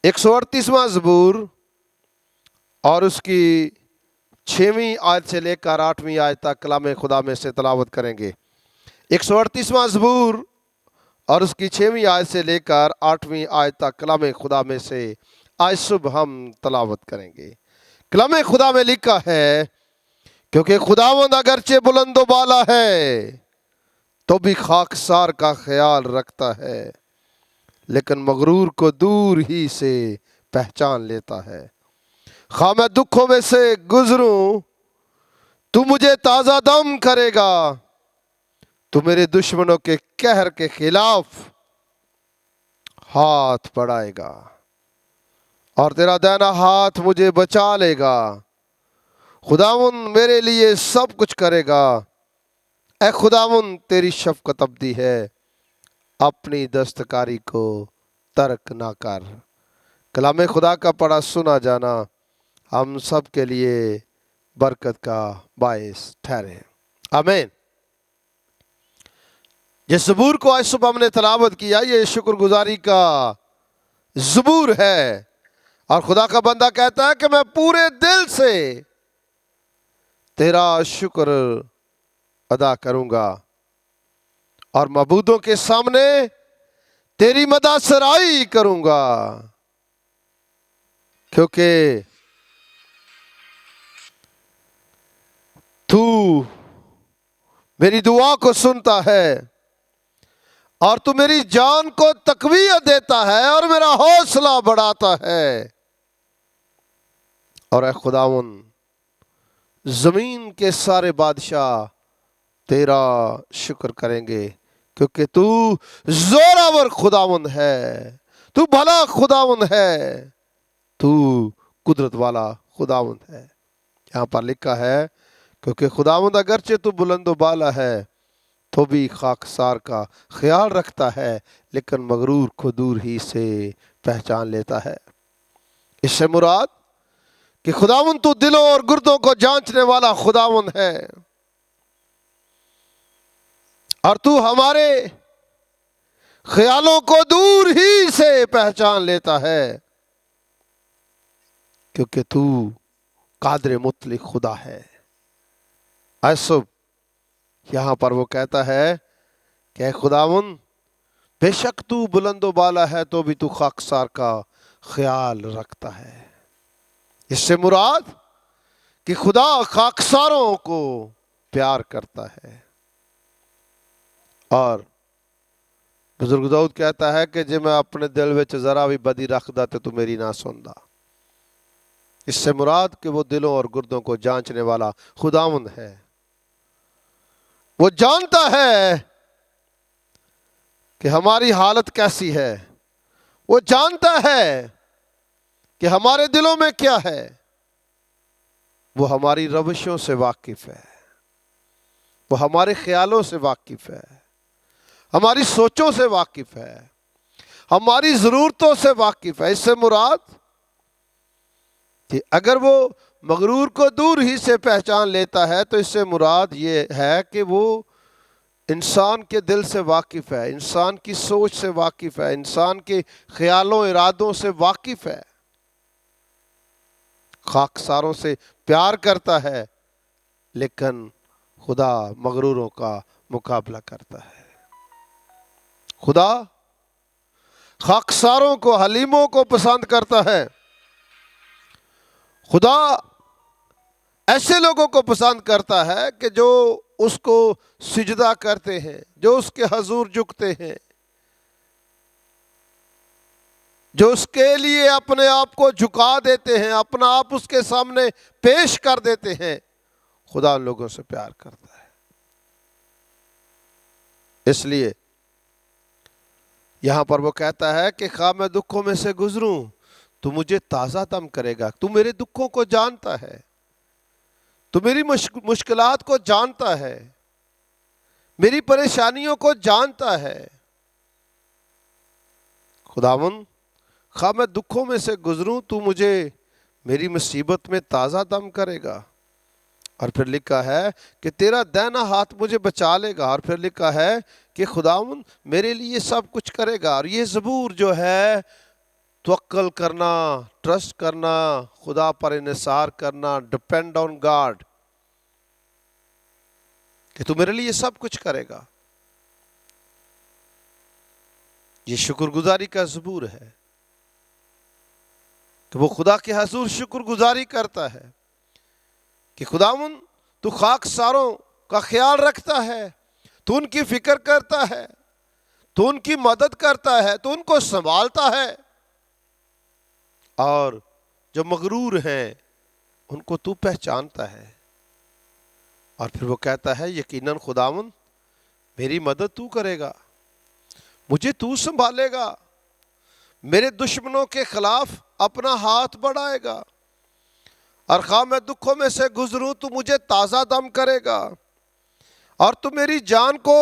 138واں زبور اور اس کی 6ویں آیت سے لے کر 8ویں آیت تک کلام خدا میں سے تلاوت کریں گے۔ 138واں زبور اور اس کی 6ویں آیت سے لے کر 8ویں آیت تک کلام خدا میں سے آج صبح ہم تلاوت کریں گے۔ کلام خدا میں لکھا ہے، کیونکہ خداوند اگرچہ بلند و بالا ہے تو بھی خاکسار کا خیال رکھتا ہے، لیکن مغرور کو دور ہی سے پہچان لیتا ہے۔ خواہ میں دکھوں میں سے گزروں تو مجھے تازہ دم کرے گا، تو میرے دشمنوں کے قہر کے خلاف ہاتھ بڑھائے گا اور تیرا دائنا ہاتھ مجھے بچا لے گا۔ خداوند میرے لیے سب کچھ کرے گا، اے خداوند تیری شفقت ابدی ہے، اپنی دستکاری کو ترک نہ کر۔ کلام خدا کا پڑھا سنا جانا ہم سب کے لیے برکت کا باعث ٹھہرے، آمین۔ جس زبور کو آج صبح ہم نے تلاوت کیا، یہ شکر گزاری کا زبور ہے، اور خدا کا بندہ کہتا ہے کہ میں پورے دل سے تیرا شکر ادا کروں گا اور معبودوں کے سامنے تیری مدح سرائی کروں گا، کیونکہ تو میری دعا کو سنتا ہے اور تو میری جان کو تقویت دیتا ہے اور میرا حوصلہ بڑھاتا ہے۔ اور اے خداوند زمین کے سارے بادشاہ تیرا شکر کریں گے، کیونکہ تو زوراور خداوند ہے، تو بھلا خداوند ہے، تو قدرت والا خداوند ہے۔ یہاں پر لکھا ہے، کیونکہ خداوند اگرچہ تو بلند و بالا ہے تو بھی خاکسار کا خیال رکھتا ہے، لیکن مغرور کو دور ہی سے پہچان لیتا ہے۔ اس سے مراد کہ خداوند تو دلوں اور گردوں کو جانچنے والا خداوند ہے، اور تو ہمارے خیالوں کو دور ہی سے پہچان لیتا ہے، کیونکہ تو قادر مطلق خدا ہے۔ آج صبح یہاں پر وہ کہتا ہے کہ اے خداوند بے شک تو بلند و بالا ہے تو بھی تو خاکسار کا خیال رکھتا ہے۔ اس سے مراد کہ خدا خاکساروں کو پیار کرتا ہے، اور بزرگ داؤد کہتا ہے کہ جے میں اپنے دل وچ ذرا بھی بدی رکھدا تے تو میری نہ سندا۔ اس سے مراد کہ وہ دلوں اور گردوں کو جانچنے والا خداوند ہے۔ وہ جانتا ہے کہ ہماری حالت کیسی ہے، وہ جانتا ہے کہ ہمارے دلوں میں کیا ہے، وہ ہماری روشوں سے واقف ہے، وہ ہمارے خیالوں سے واقف ہے، ہماری سوچوں سے واقف ہے، ہماری ضرورتوں سے واقف ہے۔ اس سے مراد کہ اگر وہ مغرور کو دور ہی سے پہچان لیتا ہے تو اس سے مراد یہ ہے کہ وہ انسان کے دل سے واقف ہے، انسان کی سوچ سے واقف ہے، انسان کے خیالوں ارادوں سے واقف ہے، خاکساروں سے پیار کرتا ہے، لیکن خدا مغروروں کا مقابلہ کرتا ہے۔ خدا خاکساروں کو، حلیموں کو پسند کرتا ہے۔ خدا ایسے لوگوں کو پسند کرتا ہے کہ جو اس کو سجدہ کرتے ہیں، جو اس کے حضور جھکتے ہیں، جو اس کے لیے اپنے آپ کو جھکا دیتے ہیں، اپنا آپ اس کے سامنے پیش کر دیتے ہیں۔ خدا ان لوگوں سے پیار کرتا ہے۔ اس لیے یہاں پر وہ کہتا ہے کہ خواہ میں دکھوں میں سے گزروں تو مجھے تازہ دم کرے گا۔ تو میرے دکھوں کو جانتا ہے، تو میری مشکلات کو جانتا ہے، میری پریشانیوں کو جانتا ہے۔ خداوند خواہ میں دکھوں میں سے گزروں تو مجھے میری مصیبت میں تازہ دم کرے گا۔ اور پھر لکھا ہے کہ تیرا دائنا ہاتھ مجھے بچا لے گا۔ اور پھر لکھا ہے کہ خداوند میرے لیے سب کچھ کرے گا۔ اور یہ زبور جو ہے توکل کرنا، ٹرسٹ کرنا، خدا پر انحصار کرنا، ڈپینڈ آن گاڈ، کہ تو میرے لیے سب کچھ کرے گا. یہ شکر گزاری کا زبور ہے کہ وہ خدا کے حضور شکر گزاری کرتا ہے کہ خداوند تو خاک ساروں کا خیال رکھتا ہے، تو ان کی فکر کرتا ہے، تو ان کی مدد کرتا ہے، تو ان کو سنبھالتا ہے، اور جو مغرور ہیں ان کو تو پہچانتا ہے. اور پھر وہ کہتا ہے یقیناً خداوند میری مدد تو کرے گا، مجھے تو سنبھالے گا، میرے دشمنوں کے خلاف اپنا ہاتھ بڑھائے گا، اور خواہ میں دکھوں میں سے گزروں تو مجھے تازہ دم کرے گا، اور تو میری جان کو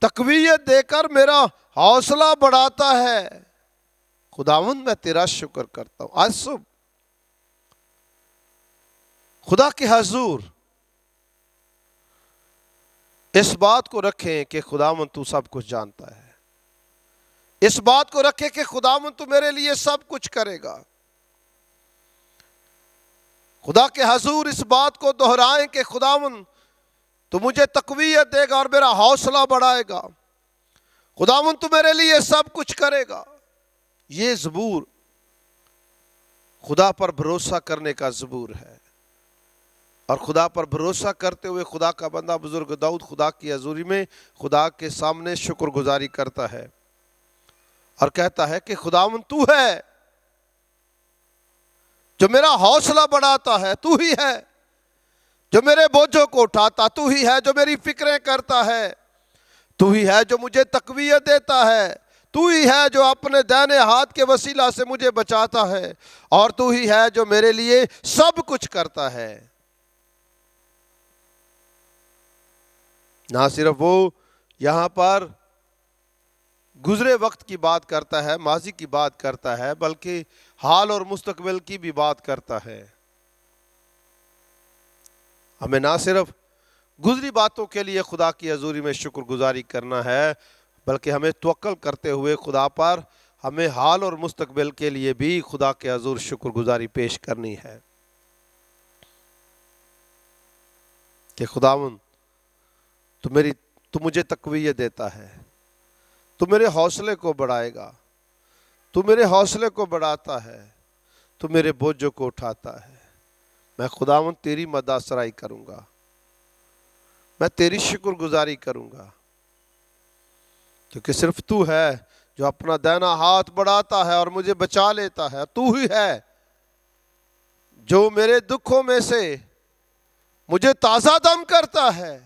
تقویت دے کر میرا حوصلہ بڑھاتا ہے. خداوند میں تیرا شکر کرتا ہوں. آج صبح خدا کے حضور اس بات کو رکھیں کہ خداوند تو سب کچھ جانتا ہے، اس بات کو رکھیں کہ خداوند تو میرے لیے سب کچھ کرے گا. خدا کے حضور اس بات کو دہرائیں کہ خداوند تو مجھے تقویت دے گا اور میرا حوصلہ بڑھائے گا، خداوند تو میرے لیے سب کچھ کرے گا. یہ زبور خدا پر بھروسہ کرنے کا زبور ہے، اور خدا پر بھروسہ کرتے ہوئے خدا کا بندہ بزرگ داؤد خدا کی حضوری میں خدا کے سامنے شکر گزاری کرتا ہے اور کہتا ہے کہ خداوند تو ہے جو میرا حوصلہ بڑھاتا ہے، تو ہی ہے جو میرے بوجھوں کو اٹھاتا، تو ہی ہے جو میری فکریں کرتا ہے، تو ہی ہے جو مجھے تقویت دیتا ہے، تو ہی ہے جو اپنے دائنے ہاتھ کے وسیلہ سے مجھے بچاتا ہے، اور تو ہی ہے جو میرے لیے سب کچھ کرتا ہے. نہ صرف وہ یہاں پر گزرے وقت کی بات کرتا ہے، ماضی کی بات کرتا ہے، بلکہ حال اور مستقبل کی بھی بات کرتا ہے. ہمیں نہ صرف گزری باتوں کے لیے خدا کی حضوری میں شکر گزاری کرنا ہے، بلکہ ہمیں توکل کرتے ہوئے خدا پر ہمیں حال اور مستقبل کے لیے بھی خدا کے حضور شکر گزاری پیش کرنی ہے کہ خداوند تو مجھے تقویت دیتا ہے، تو میرے حوصلے کو بڑھائے گا، تو میرے حوصلے کو بڑھاتا ہے، تو میرے بوجھوں کو اٹھاتا ہے. میں خداوند تیری مدح سرائی کروں گا، میں تیری شکر گزاری کروں گا، کیونکہ صرف تو ہے جو اپنا دائنا ہاتھ بڑھاتا ہے اور مجھے بچا لیتا ہے. تو ہی ہے جو میرے دکھوں میں سے مجھے تازہ دم کرتا ہے.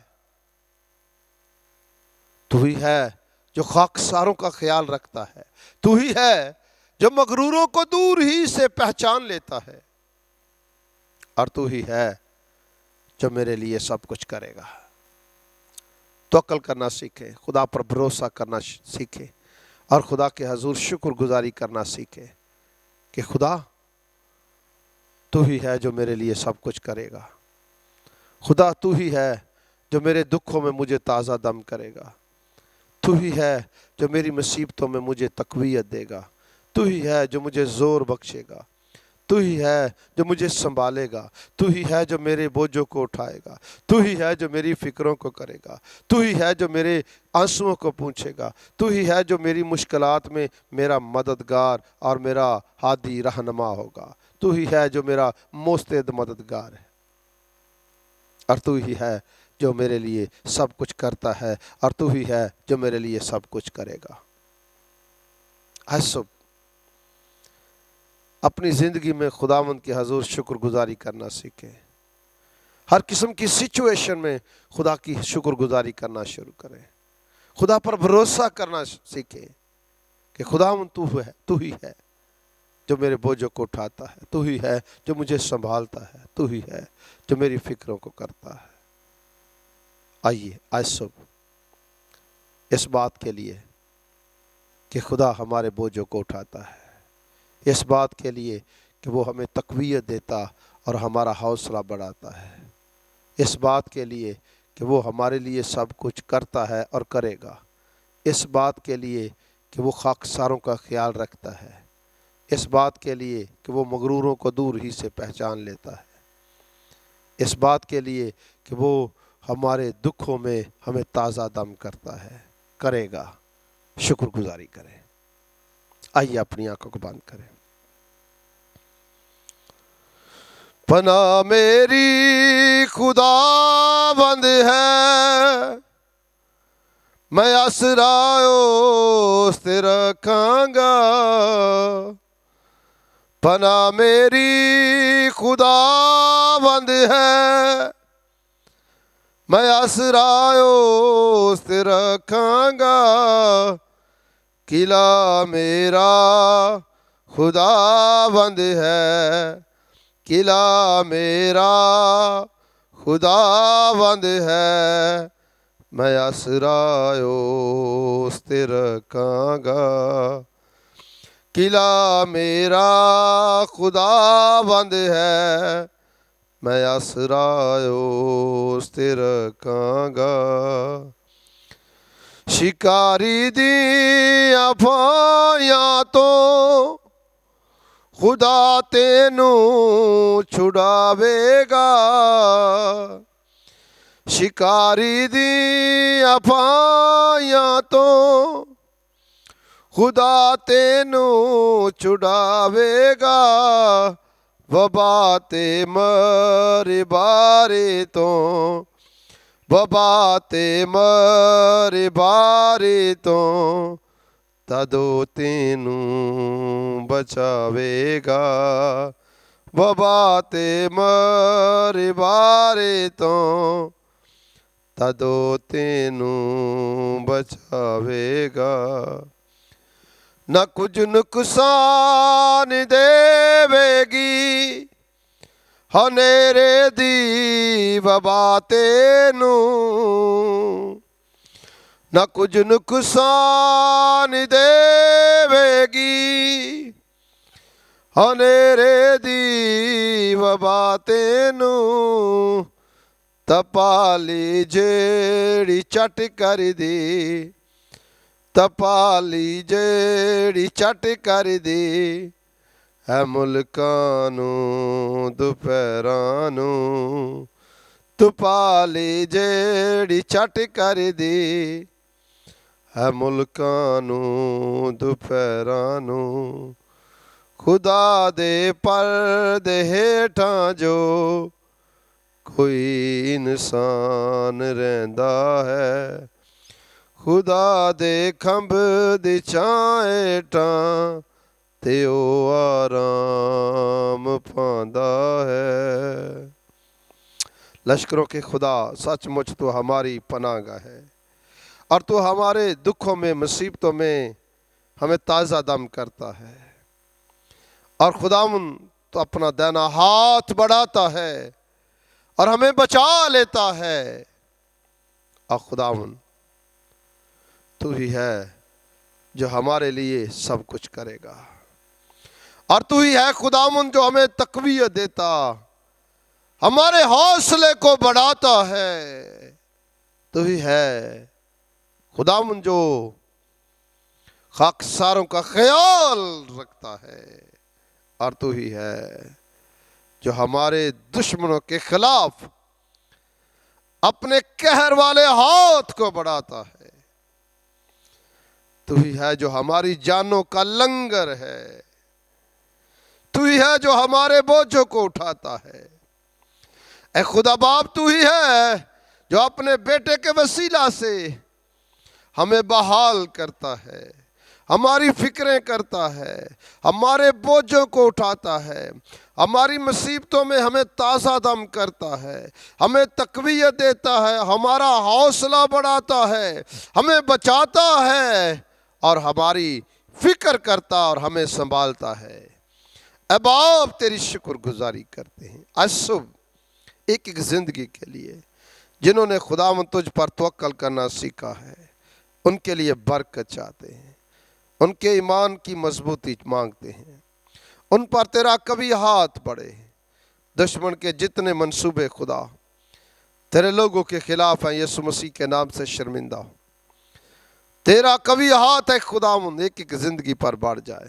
تو ہی ہے جو خاکساروں کا خیال رکھتا ہے. تو ہی ہے جو مغروروں کو دور ہی سے پہچان لیتا ہے. اور تو ہی ہے جو میرے لیے سب کچھ کرے گا. توکل کرنا سیکھیں، خدا پر بھروسہ کرنا سیکھیں، اور خدا کے حضور شکر گزاری کرنا سیکھیں کہ خدا تو ہی ہے جو میرے لیے سب کچھ کرے گا. خدا تو ہی ہے جو میرے دکھوں میں مجھے تازہ دم کرے گا. تو ہی ہے جو میری مصیبتوں میں مجھے تقویت دے گا. تو ہی ہے جو مجھے زور بخشے گا. تو ہی ہے جو مجھے سنبھالے گا. تو ہی ہے جو میرے بوجھوں کو اٹھائے گا. تو ہی ہے جو میری فکروں کو کرے گا. تو ہی ہے جو میرے آنسوؤں کو پوچھے گا. تو ہی ہے جو میری مشکلات میں میرا مددگار اور میرا ہادی رہنما ہوگا. تو ہی ہے جو میرا مستعد مددگار ہے. اور تو ہی ہے جو میرے لیے سب کچھ کرتا ہے، اور تو ہی ہے جو میرے لیے سب کچھ کرے گا. آج صبح اپنی زندگی میں خداوند کے حضور شکر گزاری کرنا سیکھیں. ہر قسم کی سچویشن میں خدا کی شکر گزاری کرنا شروع کریں. خدا پر بھروسہ کرنا سیکھیں کہ خداوند تو ہی ہے جو میرے بوجھوں کو اٹھاتا ہے. تو ہی ہے جو مجھے سنبھالتا ہے. تو ہی ہے جو میری فکروں کو کرتا ہے. آئیے آج صبح اس بات کے لیے کہ خدا ہمارے بوجھوں کو اٹھاتا ہے، اس بات کے لیے کہ وہ ہمیں تقویت دیتا اور ہمارا حوصلہ بڑھاتا ہے، اس بات کے لیے کہ وہ ہمارے لیے سب کچھ کرتا ہے اور کرے گا، اس بات کے لیے کہ وہ خاکساروں کا خیال رکھتا ہے، اس بات کے لیے کہ وہ مغروروں کو دور ہی سے پہچان لیتا ہے، اس بات کے لیے کہ وہ ہمارے دکھوں میں ہمیں تازہ دم کرتا ہے، کرے گا۔ شکر گزاری کریں۔ آئیے اپنی آنکھوں کو بند کریں۔ پناہ میری خدا بند ہے، میں آسرا اس تے رکھاں گا۔ پناہ میری خدا بند ہے، میں آسرا اس تے رکھاں گا۔ قلعہ میرا خدا بند ہے، قلعہ میرا خدا بند ہے، میں آسرا اس تے رکھاں گا۔ قلعہ میرا خدا بند ہے، میں آسرا اس تے رکھاں گا۔ شکاری دیاں پھائیاں تو خدا تینوں چھڑاوے گا۔ شکاری دیاں پھائیاں تو خدا تینوں چھڑاوے گا۔ وبا تے مرے بارے تو، وبا تے مرے بارے تو، تدو تینوں بچاوے گا۔ وبا تے مرے بارے تو، تدو تینوں بچاوے گا۔ نہ کچھ نقصان دے گی ہنیرے دی وبا تینوں۔ نہ کچھ نقصان دے گی ہنیرے دی وبا تینوں۔ تپالی جیڑی چٹ کر دی، تپالی جیڑی چٹ کر دی، اے ملکاں نوں دوپہراں نوں۔ تپالی جیڑی چٹ کر دی، اے ملکاں نوں دوپہراں نوں۔ خدا دے پردے ہیٹھاں جو کوئی انسان رہندا ہے، خدا دے کھمب دی چھاں ہیٹھاں تے او آرام پاندا ہے۔ لشکروں کے خدا سچ مچ تو ہماری پناہ گاہ ہے، اور تو ہمارے دکھوں میں مصیبتوں میں ہمیں تازہ دم کرتا ہے، اور خداوند تو اپنا دائنا ہاتھ بڑھاتا ہے اور ہمیں بچا لیتا ہے۔ اور خداوند تو ہی ہے جو ہمارے لیے سب کچھ کرے گا، اور تو ہی ہے خداوند جو ہمیں تقویت دیتا، ہمارے حوصلے کو بڑھاتا ہے۔ تو ہی ہے خداوند جو خاکساروں کا خیال رکھتا ہے، اور تو ہی ہے جو ہمارے دشمنوں کے خلاف اپنے قہر والے ہاتھ کو بڑھاتا ہے۔ تو ہی ہے جو ہماری جانوں کا لنگر ہے، تو ہی ہے جو ہمارے بوجھوں کو اٹھاتا ہے۔ اے خدا باپ تو ہی ہے جو اپنے بیٹے کے وسیلہ سے ہمیں بحال کرتا ہے، ہماری فکریں کرتا ہے، ہمارے بوجھوں کو اٹھاتا ہے، ہماری مصیبتوں میں ہمیں تازہ دم کرتا ہے، ہمیں تقویت دیتا ہے، ہمارا حوصلہ بڑھاتا ہے، ہمیں بچاتا ہے، اور ہماری فکر کرتا اور ہمیں سنبھالتا ہے۔ اے باپ تیری شکر گزاری کرتے ہیں آج صبح ایک ایک زندگی کے لیے جنہوں نے خداوند تجھ پر توکل کرنا سیکھا ہے، ان کے لیے برکت چاہتے ہیں، ان کے ایمان کی مضبوطی مانگتے ہیں، ان پر تیرا کبھی ہاتھ بڑھے۔ دشمن کے جتنے منصوبے خدا تیرے لوگوں کے خلاف ہیں، یسوع مسیح کے نام سے شرمندہ ہو۔ تیرا کبھی ہاتھ ہے خداوند ایک ایک زندگی پر بڑھ جائے،